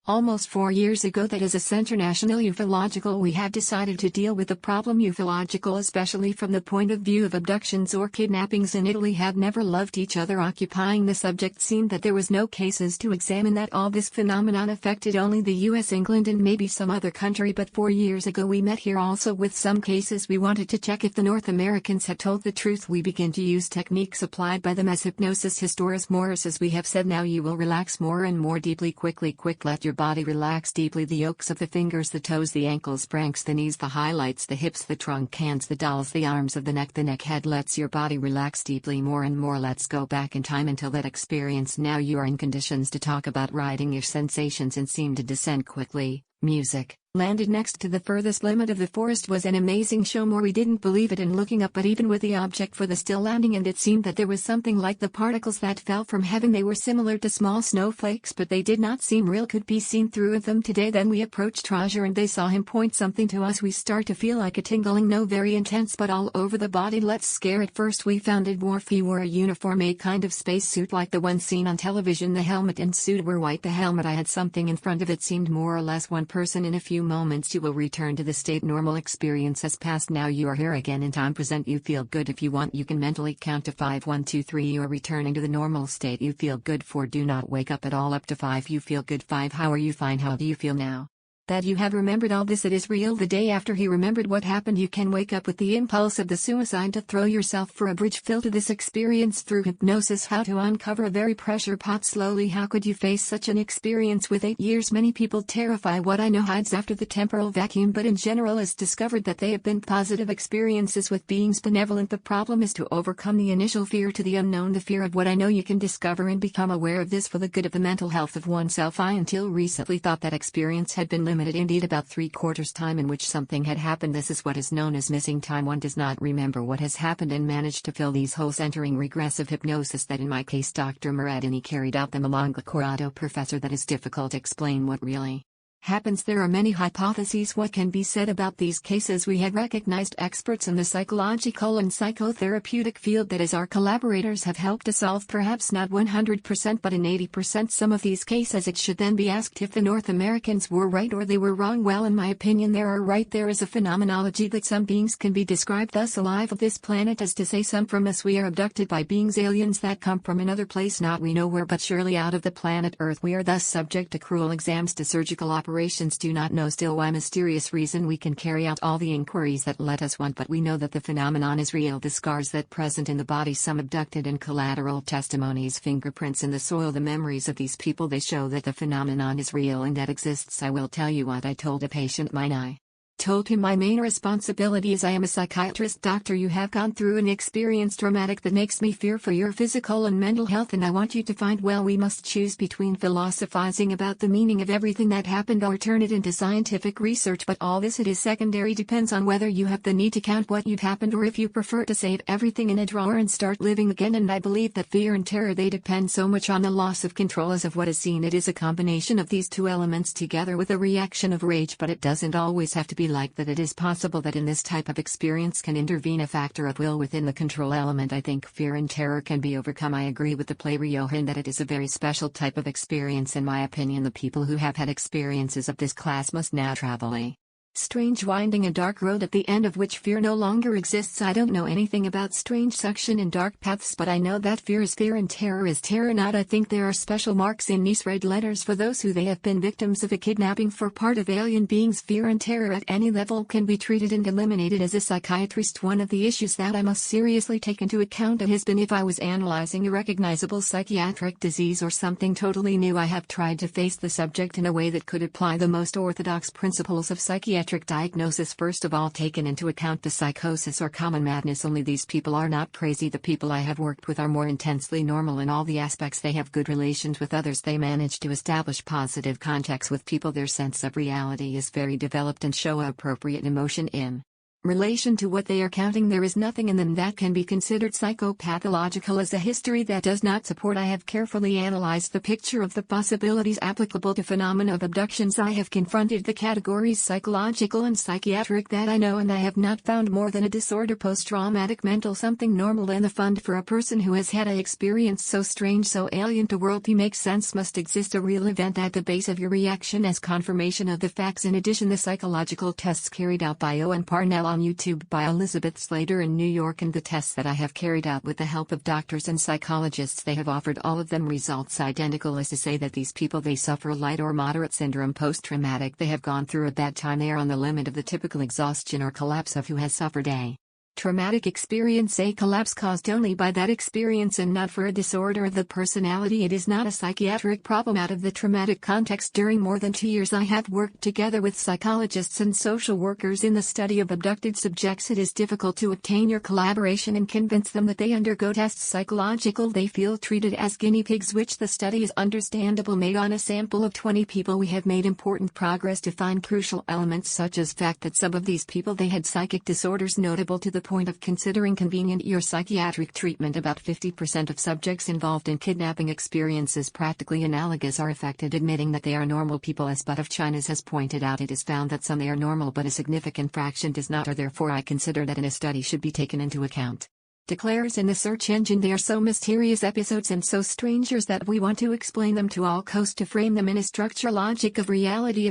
Almost 4 years ago, that is a international ufological, we have decided to deal with the problem ufological, especially from the point of view of abductions or kidnappings in Italy have never loved each other. Occupying the subject seemed that there was no cases to examine, that all this phenomenon affected only the US, England and maybe some other country, but 4 years ago we met here also with some cases. We wanted to check if the North Americans had told the truth. We begin to use techniques applied by them as hypnosis historis Morris. As we have said, now you will relax more and more deeply. Quick, let your body relax deeply. The yolks of the fingers, the toes, the ankles, pranks, the knees, the highlights, the hips, the trunk, hands, the dolls, the arms of the neck head. Lets your body relax deeply more and more. Let's go back in time until that experience. Now you are in conditions to talk about riding your sensations and seem to descend quickly. Music landed next to the furthest limit of the forest was an amazing show. More we didn't believe it in looking up, but even with the object for the still landing, and it seemed that there was something like the particles that fell from heaven. They were similar to small snowflakes, but they did not seem real, could be seen through them today. Then we approached Roger and they saw him point something to us. We start to feel like a tingling, no very intense but all over the body. Let's scare. At first we found it dwarf. He wore a uniform, a kind of space suit like the one seen on television. The helmet and suit were white. The helmet, I had something in front of it, seemed more or less one person. In a few moments you will return to the state. Normal experience has passed. Now you are here again in time present. You feel good. If you want you can mentally count to 5. 1 2 3. You are returning to the normal state. You feel good. 4. Do not wake up at all. Up to 5. You feel good. 5. How are you? Fine. How do you feel now that you have remembered all this? It is real. The day after he remembered what happened, you can wake up with the impulse of the suicide to throw yourself for a bridge. Feel to this experience through hypnosis. How to uncover a very pressure pot slowly. How could you face such an experience with 8 years? Many people terrify what I know hides after the temporal vacuum, but in general it's discovered that they have been positive experiences with beings benevolent. The problem is to overcome the initial fear to the unknown, the fear of what I know. You can discover and become aware of this for the good of the mental health of oneself. I until recently thought that experience had been limited. Indeed, about 3/4 time in which something had happened. This is what is known as missing time. One does not remember what has happened and manage to fill these holes entering regressive hypnosis. That in my case Dr. Muradini carried out them along the Corrado professor. That is difficult to explain what really happens. There are many hypotheses what can be said about these cases. We have recognized experts in the psychological and psychotherapeutic field that as our collaborators have helped to solve perhaps not 100% but in 80% some of these cases. It should then be asked if the North Americans were right or they were wrong. Well, in my opinion they are right. There is a phenomenology that some beings can be described thus: alive of this planet, as to say some from us we are abducted by beings, aliens that come from another place, not we know where but surely out of the planet Earth. We are thus subject to cruel exams, to surgical operations. Do not know still why mysterious reason we can carry out all the inquiries that let us want, but we know that the phenomenon is real. The scars that present in the body, some abducted and collateral testimonies, fingerprints in the soil, the memories of these people, they show that the phenomenon is real and that exists. I will tell you what I told a patient mine. I told him my main responsibility is I am a psychiatrist. Doctor, you have gone through an experience traumatic that makes me fear for your physical and mental health, and I want you to find, well, we must choose between philosophizing about the meaning of everything that happened or turn it into scientific research. But all this, it is secondary, depends on whether you have the need to count what you've happened or if you prefer to save everything in a drawer and start living again. And I believe that fear and terror, they depend so much on the loss of control as of what is seen. It is a combination of these two elements together with a reaction of rage, but it doesn't always have to be like that. It is possible that in this type of experience can intervene a factor of will within the control element. I think fear and terror can be overcome. I agree with the play Ryohan that it is a very special type of experience. In my opinion, the people who have had experiences of this class must now travel a strange winding a dark road at the end of which fear no longer exists. I don't know anything about strange suction and dark paths, but I know that fear is fear and terror is terror not. I think there are special marks in these red letters for those who they have been victims of a kidnapping for part of alien beings. Fear and terror at any level can be treated and eliminated. As a psychiatrist, one of the issues that I must seriously take into account has been if I was analyzing a recognizable psychiatric disease or something totally new. I have tried to face the subject in a way that could apply the most orthodox principles of psychiatric diagnosis. First of all, taken into account the psychosis or common madness. Only these people are not crazy. The people I have worked with are more intensely normal in all the aspects. They have good relations with others. They manage to establish positive contacts with people. Their sense of reality is very developed and show appropriate emotion in relation to what they are counting. There is nothing in them that can be considered psychopathological as a history that does not support. I have carefully analyzed the picture of the possibilities applicable to phenomena of abductions. I have confronted the categories psychological and psychiatric that I know, and I have not found more than a disorder, post-traumatic mental something normal, and the fund for a person who has had an experience so strange, so alien to worldly makes sense. Must exist a real event at the base of your reaction as confirmation of the facts. In addition, the psychological tests carried out by Owen Parnell on YouTube, by Elizabeth Slater in New York, and the tests that I have carried out with the help of doctors and psychologists, they have offered all of them results identical, as to say that these people, they suffer light or moderate syndrome post-traumatic. They have gone through a bad time. They are on the limit of the typical exhaustion or collapse of who has suffered a traumatic experience, a collapse caused only by that experience and not for a disorder of the personality. It is not a psychiatric problem out of the traumatic context. During more than 2 years I have worked together with psychologists and social workers in the study of abducted subjects. It is difficult to obtain your collaboration and convince them that they undergo tests psychological. They feel treated as guinea pigs, which the study is understandable. Made on a sample of 20 people, we have made important progress to find crucial elements, such as fact that some of these people, they had psychic disorders notable to the point of considering convenient your psychiatric treatment. About 50% of subjects involved in kidnapping experiences practically analogous are affected, admitting that they are normal people. As but of China's has pointed out, it is found that some they are normal but a significant fraction does not, or therefore I consider that in a study should be taken into account. Declares in the search engine, they are so mysterious episodes and so strangers that we want to explain them to all coast, to frame them in a structure logic of reality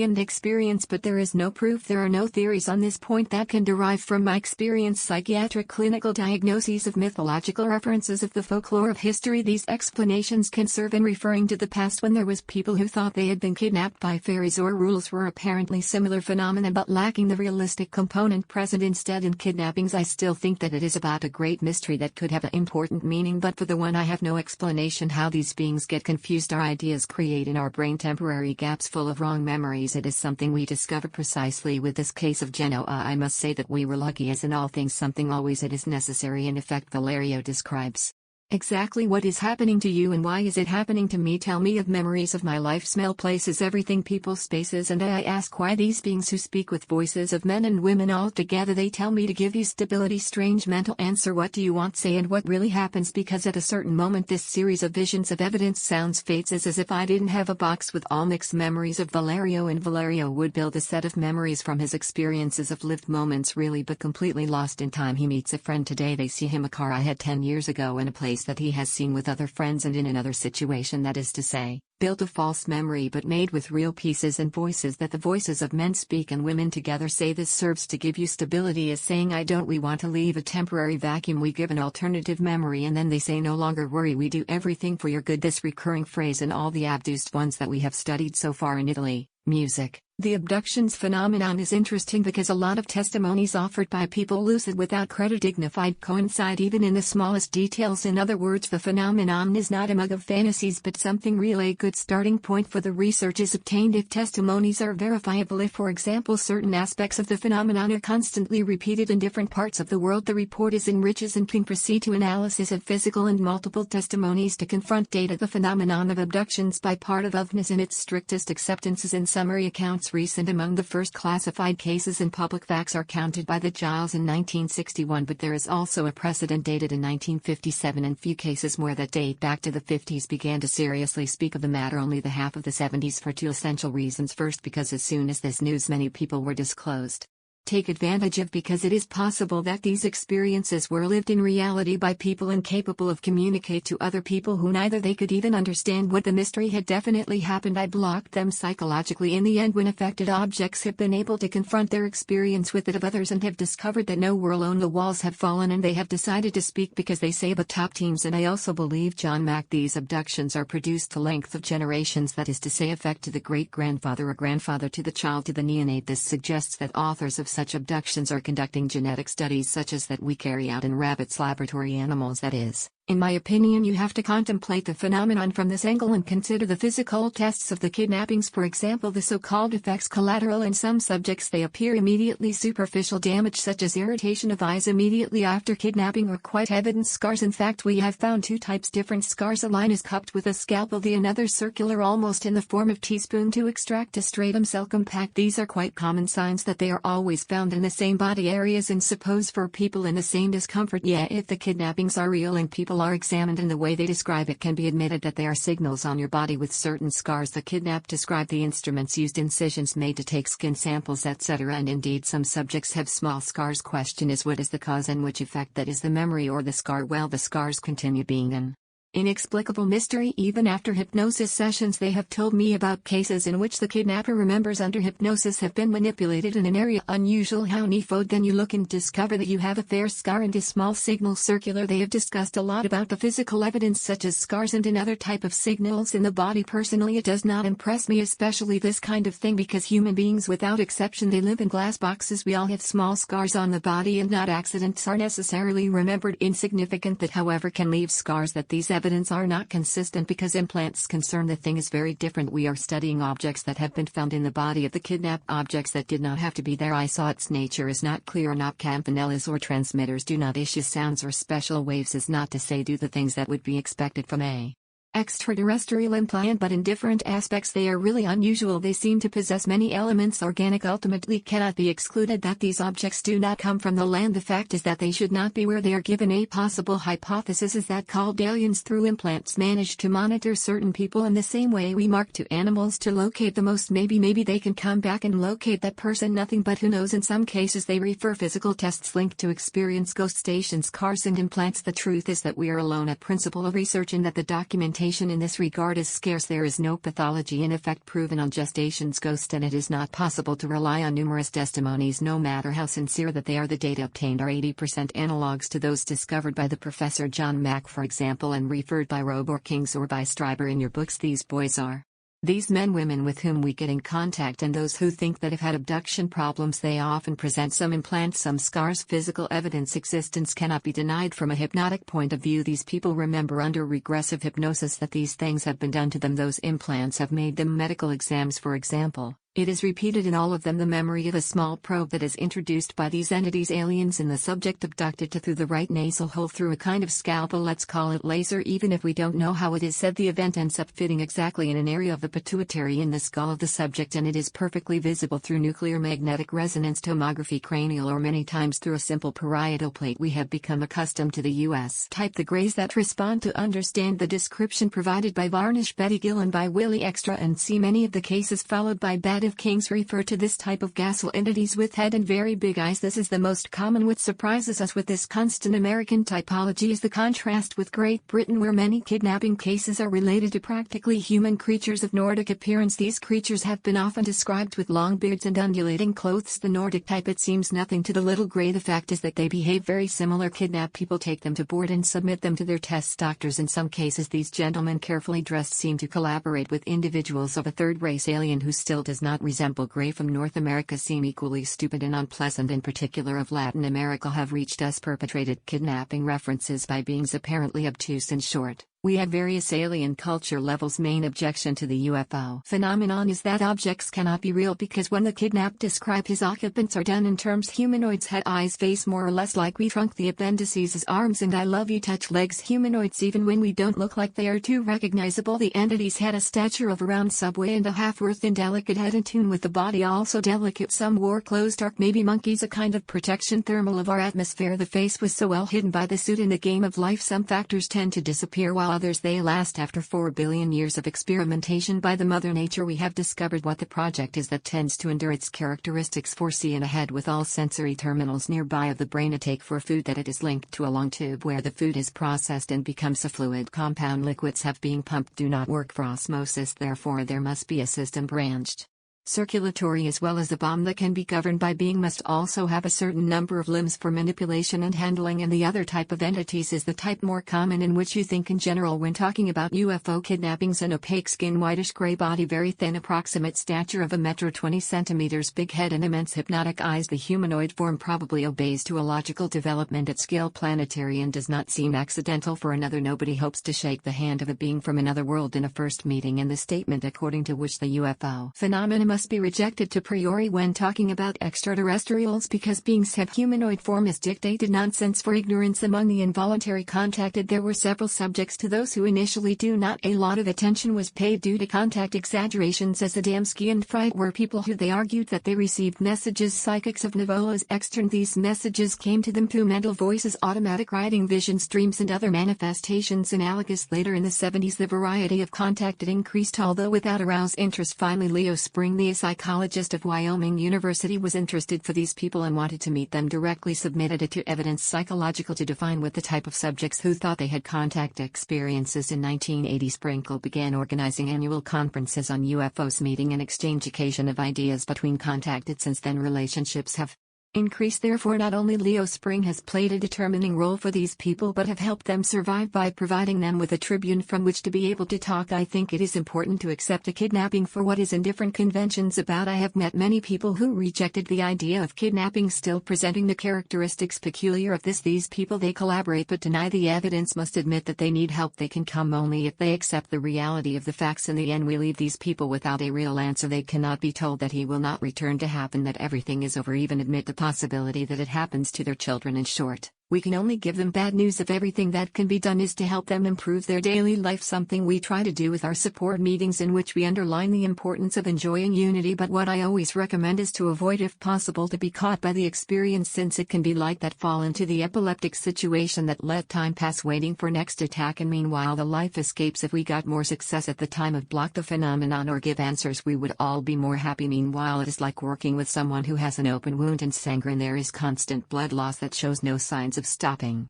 and experience, but there is no proof. There are no theories on this point that can derive from my experience. Psychiatric clinical diagnoses of mythological references of the folklore of history. These explanations can serve in referring to the past when there was people who thought they had been kidnapped by fairies, or rules were apparently similar phenomena but lacking the realistic component present instead in kidnappings. I still think that it is about a great mystery that could have an important meaning, but for the one I have no explanation how these beings get confused. Our ideas create in our brain temporary gaps full of wrong memories. It is something we discover precisely with this case of Genoa. I must say that we were lucky, as in all things something always it is necessary. In effect, Valerio describes exactly what is happening to you and why is it happening to me. Tell me of memories of my life, smell, places, everything, people, spaces, and I ask why these beings who speak with voices of men and women all together, they tell me to give you stability. Strange mental answer. What do you want? Say, and what really happens, because at a certain moment this series of visions of evidence sounds fades as if I didn't have a box with all mixed memories of Valerio, and Valerio would build a set of memories from his experiences of lived moments, really but completely lost in time. He meets a friend today, they see him a car I had 10 years ago in a place that he has seen with other friends and in another situation, that is to say, built a false memory but made with real pieces and voices that the voices of men speak and women together say. This serves to give you stability, as saying I don't, we want to leave a temporary vacuum, we give an alternative memory, and then they say no longer worry, we do everything for your good. This recurring phrase in all the abduced ones that we have studied so far in Italy. Music. The abductions phenomenon is interesting because a lot of testimonies offered by people lucid without credit dignified coincide even in the smallest details. In other words, the phenomenon is not a mug of fantasies but something real. A good starting point for the research is obtained if testimonies are verifiable. If, for example, certain aspects of the phenomenon are constantly repeated in different parts of the world, the report is enriches and can proceed to analysis of physical and multiple testimonies to confront data. The phenomenon of abductions by part of otherness in its strictest acceptance is in summary accounts recent. Among the first classified cases in public facts are counted by the Giles in 1961, but there is also a precedent dated in 1957, and few cases more that date back to the 50s began to seriously speak of the matter. Only the half of the 70s, for two essential reasons. First, because as soon as this news many people were disclosed. Take advantage of, because it is possible that these experiences were lived in reality by people incapable of communicate to other people who neither they could even understand what the mystery had definitely happened. I blocked them psychologically. In the end, when affected objects have been able to confront their experience with it of others and have discovered that no were alone, the walls have fallen and they have decided to speak because they say. But top teams, and I also believe John Mack, these abductions are produced to length of generations, that is to say effect to the great-grandfather or grandfather, to the child, to the neonate. This suggests that authors of such abductions are conducting genetic studies such as that we carry out in rabbits, laboratory animals, that is, In my opinion, you have to contemplate the phenomenon from this angle and consider the physical tests of the kidnappings, for example the so-called effects collateral. In some subjects they appear immediately superficial damage such as irritation of eyes immediately after kidnapping or quite evident scars. In fact, we have found two types different scars. A line is cupped with a scalpel, the another circular almost in the form of teaspoon to extract a stratum cell compact. These are quite common signs that they are always found in the same body areas, and suppose for people in the same discomfort. If the kidnappings are real and people are examined in the way they describe, it can be admitted that they are signals on your body with certain scars. The kidnapped describe the instruments used, incisions made to take skin samples, etc. And indeed some subjects have small scars. Question is, what is the cause and which effect that is, the memory or the scar? Well, the scars continue being an inexplicable mystery. Even after hypnosis sessions, they have told me about cases in which the kidnapper remembers under hypnosis have been manipulated in an area unusual. How neato. Then you look and discover that you have a fair scar and a small signal circular. They have discussed a lot about the physical evidence such as scars and another type of signals in the body. Personally, it does not impress me, especially this kind of thing, because human beings without exception, they live in glass boxes. We all have small scars on the body, and not accidents are necessarily remembered. Insignificant that however can leave scars. That these evidence are not consistent because implants concern the thing is very different. We are studying objects that have been found in the body of the kidnapped, objects that did not have to be there. I saw its nature is not clear. Not campanelas or transmitters do not issue sounds or special waves, is not to say do the things that would be expected from a extraterrestrial implant, but in different aspects they are really unusual. They seem to possess many elements organic. Ultimately cannot be excluded that these objects do not come from the land. The fact is that they should not be where they are. Given a possible hypothesis is that called aliens through implants manage to monitor certain people in the same way we mark to animals to locate the most. Maybe they can come back and locate that person. Nothing but who knows. In some cases they refer physical tests linked to experience, ghost stations, cars and implants. The truth is that we are alone at principle of research and that the documentation in this regard is scarce. There is no pathology in effect proven on gestations, ghost, and it is not possible to rely on numerous testimonies, no matter how sincere that they are. The data obtained are 80% analogues to those discovered by the Professor John Mack, for example, and referred by Robor Kings or by Stryber in your books. These boys are these men, women with whom we get in contact, and those who think that have had abduction problems. They often present some implants, some scars. Physical evidence existence cannot be denied from a hypnotic point of view. These people remember under regressive hypnosis that these things have been done to them. Those implants have made them medical exams, for example. It is repeated in all of them the memory of a small probe that is introduced by these entities, aliens, in the subject abducted to through the right nasal hole through a kind of scalpel. Let's call it laser. Even if we don't know how it is said, the event ends up fitting exactly in an area of the pituitary in the skull of the subject, and it is perfectly visible through nuclear magnetic resonance tomography, cranial, or many times through a simple parietal plate. We have become accustomed to the US type, the grays that respond to understand the description provided by Varnish, Betty Gill, and by Willie Extra, and see many of the cases followed by bad of Kings refer to this type of gasal entities with head and very big eyes. This is the most common. What surprises us with this constant American typology is the contrast with Great Britain, where many kidnapping cases are related to practically human creatures of Nordic appearance. These creatures have been often described with long beards and undulating clothes. The Nordic type, it seems nothing to the little gray. The fact is that they behave very similar. Kidnap people, take them to board, and submit them to their tests. Doctors, in some cases these gentlemen carefully dressed, seem to collaborate with individuals of a third race alien who still does not resemble Gray from North America, seem equally stupid and unpleasant. In particular of Latin America have reached us perpetrated kidnapping references by beings apparently obtuse. In short, we have various alien culture levels. Main objection to the UFO phenomenon is that objects cannot be real, because when the kidnapped describe his occupants are done in terms humanoids, head, eyes, face, more or less like we trunk, the appendices as arms and I love you touch, legs humanoids even when we don't look like they are too recognizable. The entities had a stature of around subway and a half, worth in delicate head in tune with the body, also delicate. Some wore clothes, dark, maybe monkeys, a kind of protection thermal of our atmosphere. The face was so well hidden by the suit. In the game of life some factors tend to disappear while others they last. After 4 billion years of experimentation by the Mother Nature, we have discovered what the project is that tends to endure its characteristics. Foresee in a head with all sensory terminals nearby of the brain, a take for food that it is linked to a long tube where the food is processed and becomes a fluid compound. Liquids have being pumped do not work for osmosis, therefore there must be a system branched circulatory as well as a bomb that can be governed by being must also have a certain number of limbs for manipulation and handling, and the other type of entities is the type more common in which you think in general when talking about UFO kidnappings: an opaque skin, whitish gray body, very thin, approximate stature of 1 m 20 cm, big head and immense hypnotic eyes. The humanoid form probably obeys to a logical development at scale planetary and does not seem accidental. For another, nobody hopes to shake the hand of a being from another world in a first meeting, and the statement according to which the UFO phenomena must be rejected a priori when talking about extraterrestrials because beings have humanoid form is dictated nonsense for ignorance among the involuntary contacted. There were several subjects to those who initially do not. A lot of attention was paid due to contact exaggerations as Adamski and Fright were people who they argued that they received messages psychics of Nivola's extern. These messages came to them through mental voices, automatic writing, visions, dreams and other manifestations analogous. Later in the 70s the variety of contacted increased, although without aroused interest. Finally, Leo Spring, the psychologist of Wyoming University, was interested for these people and wanted to meet them directly, submitted it to Evidence Psychological to define what the type of subjects who thought they had contact experiences. In 1980 Sprinkle began organizing annual conferences on UFOs, meeting and exchange occasion of ideas between contacted. Since then relationships have increased. Therefore, not only Leo Spring has played a determining role for these people but have helped them survive by providing them with a tribune from which to be able to talk. I think it is important to accept a kidnapping for what is in different conventions about. I have met many people who rejected the idea of kidnapping, still presenting the characteristics peculiar of this. These people, they collaborate but deny the evidence, must admit that they need help. They can come only if they accept the reality of the facts. In the end, we leave these people without a real answer. They cannot be told that he will not return to happen, that everything is over, even admit the possibility that it happens to their children. In short, we can only give them bad news. If everything that can be done is to help them improve their daily life, something we try to do with our support meetings, in which we underline the importance of enjoying unity. But what I always recommend is to avoid, if possible, to be caught by the experience, since it can be like that, fall into the epileptic situation that let time pass waiting for next attack, and meanwhile the life escapes. If we got more success at the time of block the phenomenon or give answers, we would all be more happy. Meanwhile, it is like working with someone who has an open wound and sanguine. There is constant blood loss that shows no signs of stopping.